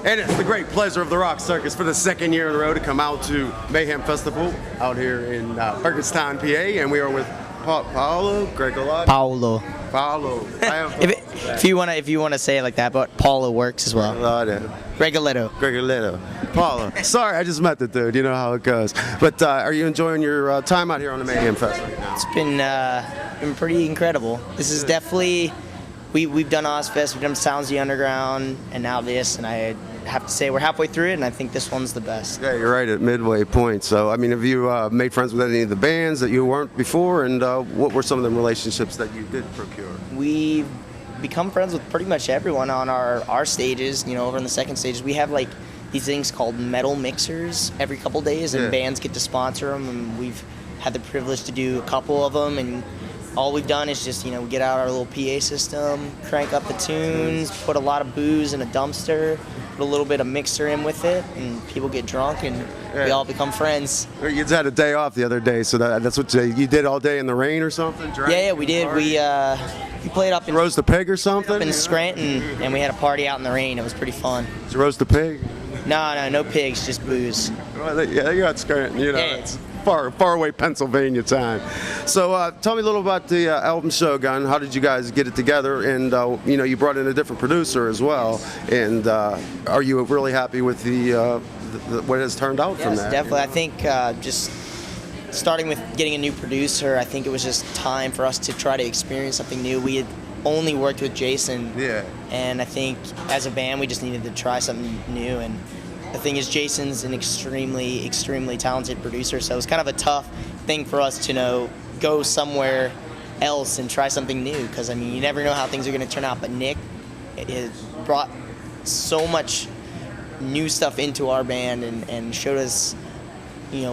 And it's the great pleasure of the Rock Circus for the second year in a row to come out to Mayhem Festival out here in Burgettstown, PA, and we are with Paolo Gregoletto. Paolo. If If you wanna say it like that, but Paolo works as well. Gregoletto. Gregoletto. Paolo. Sorry, I just met the dude. You know how it goes. But are you enjoying your time out here on the Mayhem Fest right now? It's been pretty incredible. This is definitely we've done Ozfest, we've done Sounds of the Underground, and now this, and I have to say we're halfway through it, and I think this one's the best. Yeah, you're right at midway point. So, I mean, have you made friends with any of the bands that you weren't before, and what were some of the relationships that you did procure? We've become friends with pretty much everyone on our stages. You know, over in the second stages, we have like these things called metal mixers every couple days, and bands get to sponsor them, and we've had the privilege to do a couple of them, and all we've done is just, we get out our little PA system, crank up the tunes, put a lot of booze in a dumpster, put a little bit of mixer in with it, and people get drunk, and we all become friends. You just had a day off the other day, so that's what you did all day in the rain or something? Yeah, we did. We played up in roast a pig or something? Up in Scranton, and we had a party out in the rain. It was pretty fun. Did you roast a pig? No pigs, just booze. Well, yeah, you got Scranton, it's far away Pennsylvania time. So tell me a little about the album Shogun. How did you guys get it together? And you brought in a different producer as well. And are you really happy with the what has turned out from that? Definitely. I think just starting with getting a new producer, I think it was just time for us to try to experience something new. We had only worked with Jason. Yeah. And I think as a band we just needed to try something new, and the thing is, Jason's an extremely talented producer, so it was kind of a tough thing for us to go somewhere else and try something new, because you never know how things are going to turn out. But Nick has brought so much new stuff into our band and showed us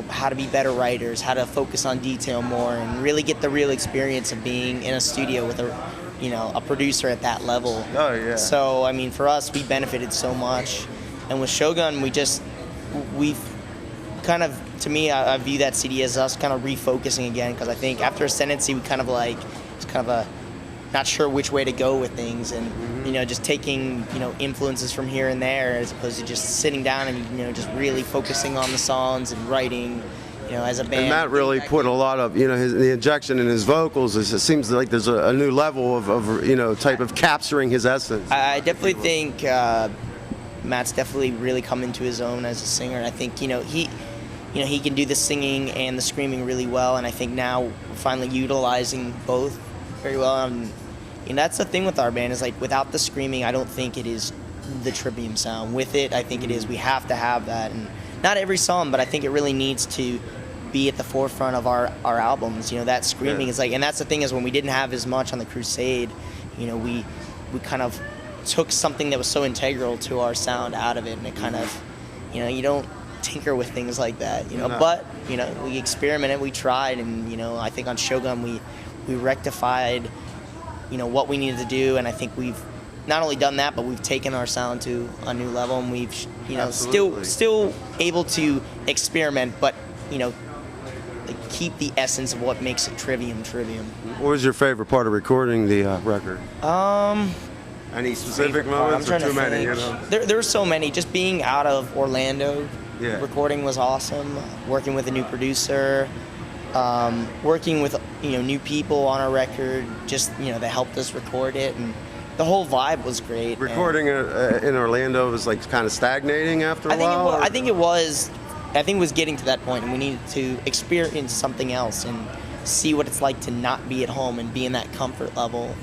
how to be better writers, how to focus on detail more, and really get the real experience of being in a studio with a producer at that level. Oh yeah. So for us, we benefited so much. And with Shogun, we've kind of, to me, I view that CD as us kind of refocusing again, because I think after Ascendancy, we kind of it's kind of not sure which way to go with things, and just taking influences from here and there, as opposed to just sitting down and just really focusing on the songs and writing. As a band. And Matt really put a lot of, the injection in his vocals. It seems like there's a new level of type of capturing his essence. I definitely think Matt's definitely really come into his own as a singer. I think he can do the singing and the screaming really well, and I think now we're finally utilizing both very well. And that's the thing with our band, is like without the screaming, I don't think it is the Trivium sound. With it, I think it is. We have to have that, and not every song, but I think it really needs to be at the forefront of our albums. That screaming is like, and that's the thing, is when we didn't have as much on the Crusade, we kind of took something that was so integral to our sound out of it, and it kind of, you don't tinker with things like that, No. But we experimented, we tried, and I think on Shogun we rectified what we needed to do, and I think we've not only done that, but we've taken our sound to a new level, and we've still able to experiment, but keep the essence of what makes it Trivium. What was your favorite part of recording the record? Any specific moments, or too many? There were so many. Just being out of Orlando, recording was awesome. Working with a new producer, working with new people on our record. Just they helped us record it, and the whole vibe was great. Recording in Orlando was like kind of stagnating after a while. I think it was getting to that point, and we needed to experience something else and see what it's like to not be at home and be in that comfort level.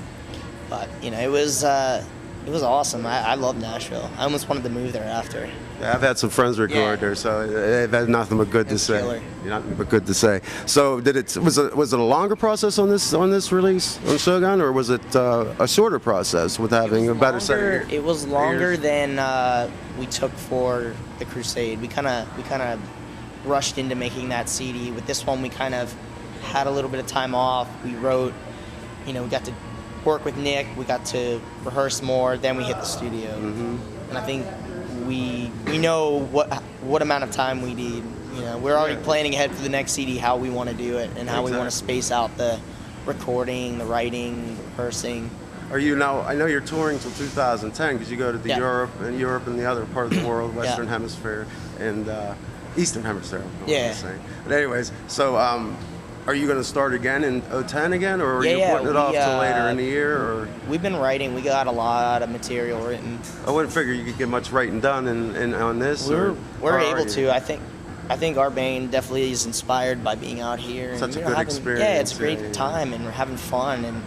But it was awesome. I love Nashville. I almost wanted to move there after. Yeah, I've had some friends record there, so they've had nothing but good to say. Killer. Nothing but good to say. So was it a longer process on this release on Shogun, or was it a shorter process with having a better set? It was longer than we took for the Crusade. We kind of rushed into making that CD. With this one, we kind of had a little bit of time off. We wrote, we got to work with Nick, we got to rehearse more, then we hit the studio. And I think we know what amount of time we need. We're already planning ahead for the next CD, how we want to do it, and how we want to space out the recording, the writing, the rehearsing. Are you now? I know you're touring till 2010 because you go to the Yeah. Europe and the other part of the world, Western Hemisphere and Eastern Hemisphere. I Yeah. wanna say. But anyways, so are you going to start again in 2010 again, or are you putting it off till later in the year? Or we've been writing. We got a lot of material written. I wouldn't figure you could get much writing done on this. We're able to. I think our band definitely is inspired by being out here. Such and, a good experience. Yeah, it's a great time, and we're having fun. And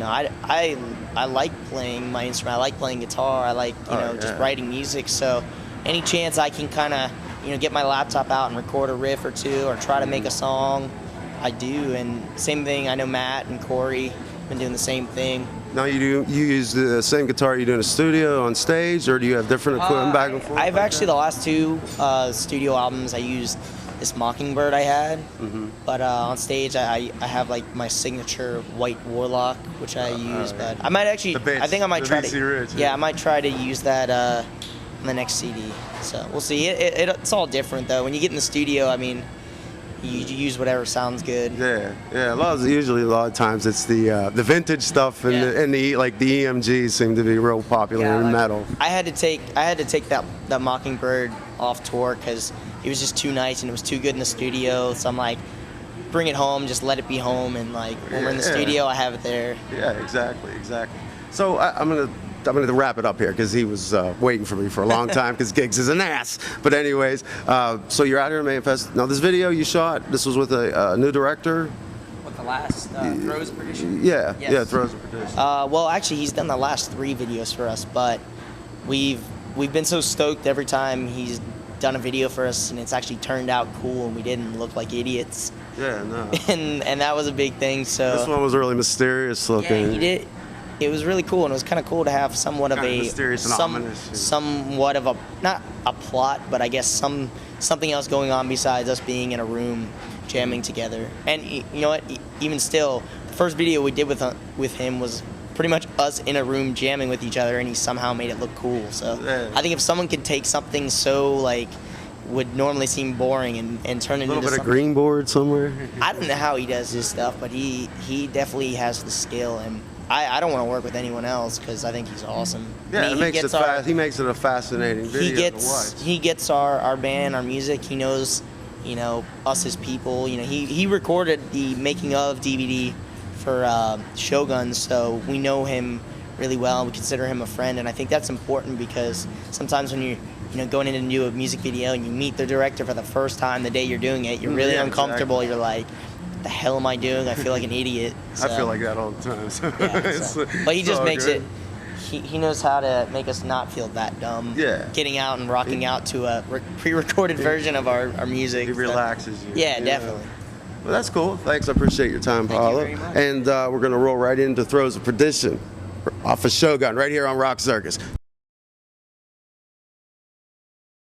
I like playing my instrument. I like playing guitar. I like just writing music. So any chance I can kind of get my laptop out and record a riff or two, or try to make a song, I do. And same thing. I know Matt and Corey been doing the same thing. Now you use the same guitar you do in a studio on stage, or do you have different equipment back and forth? I've actually the last two studio albums I used this Mockingbird I had, but on stage I have like my signature White Warlock, which I use. But I might actually, I think I might try to, I might try to use that on the next CD. So we'll see. It's all different though. When you get in the studio, I mean, you use whatever sounds good. Yeah. Usually a lot of times it's the vintage stuff and the EMGs seem to be real popular in metal. I had to take that Mockingbird off tour because it was just too nice and it was too good in the studio. So I'm like, bring it home, just let it be home, and like when we're in the studio, I have it there. Yeah, exactly. So I'm gonna wrap it up here because he was waiting for me for a long time because Gigz is an ass. But anyways, so you're out here at Mayhem Fest. Now this video you shot, this was with a new director. With the last Throws Perdition? Yeah, Throws Perdition. Well, actually, he's done the last 3 videos for us, but we've been so stoked every time he's done a video for us, and it's actually turned out cool, and we didn't look like idiots. Yeah, no. and that was a big thing. So this one was really mysterious looking. Yeah, he did. It was really cool, and it was kind of cool to have somewhat of somewhat of a, not a plot, but I guess something else going on besides us being in a room jamming together. And you know what? Even still, the first video we did with him was pretty much us in a room jamming with each other, and he somehow made it look cool. So I think if someone could take something so like would normally seem boring and turn it into a little bit of green board somewhere. I don't know how he does his stuff, but he definitely has the skill, and I don't want to work with anyone else because I think he's awesome. Yeah, he makes it a fascinating video to watch. He gets our band, our music. He knows, us as people. He recorded the making of DVD for Shogun, so we know him really well. We consider him a friend, and I think that's important because sometimes when you're going in to do a music video and you meet the director for the first time the day you're doing it, you're really uncomfortable. Exactly. You're like, what the hell am I doing? I feel like an idiot. So, I feel like that all the time. So. But he just makes it. He knows how to make us not feel that dumb. Yeah. Getting out and rocking out to a pre-recorded version of our music. He relaxes you. Yeah, definitely. Well, that's cool. Thanks. I appreciate your time, Paolo. Thank you very much. And we're going to roll right into Throws of Perdition off of Shogun right here on Rock Circus.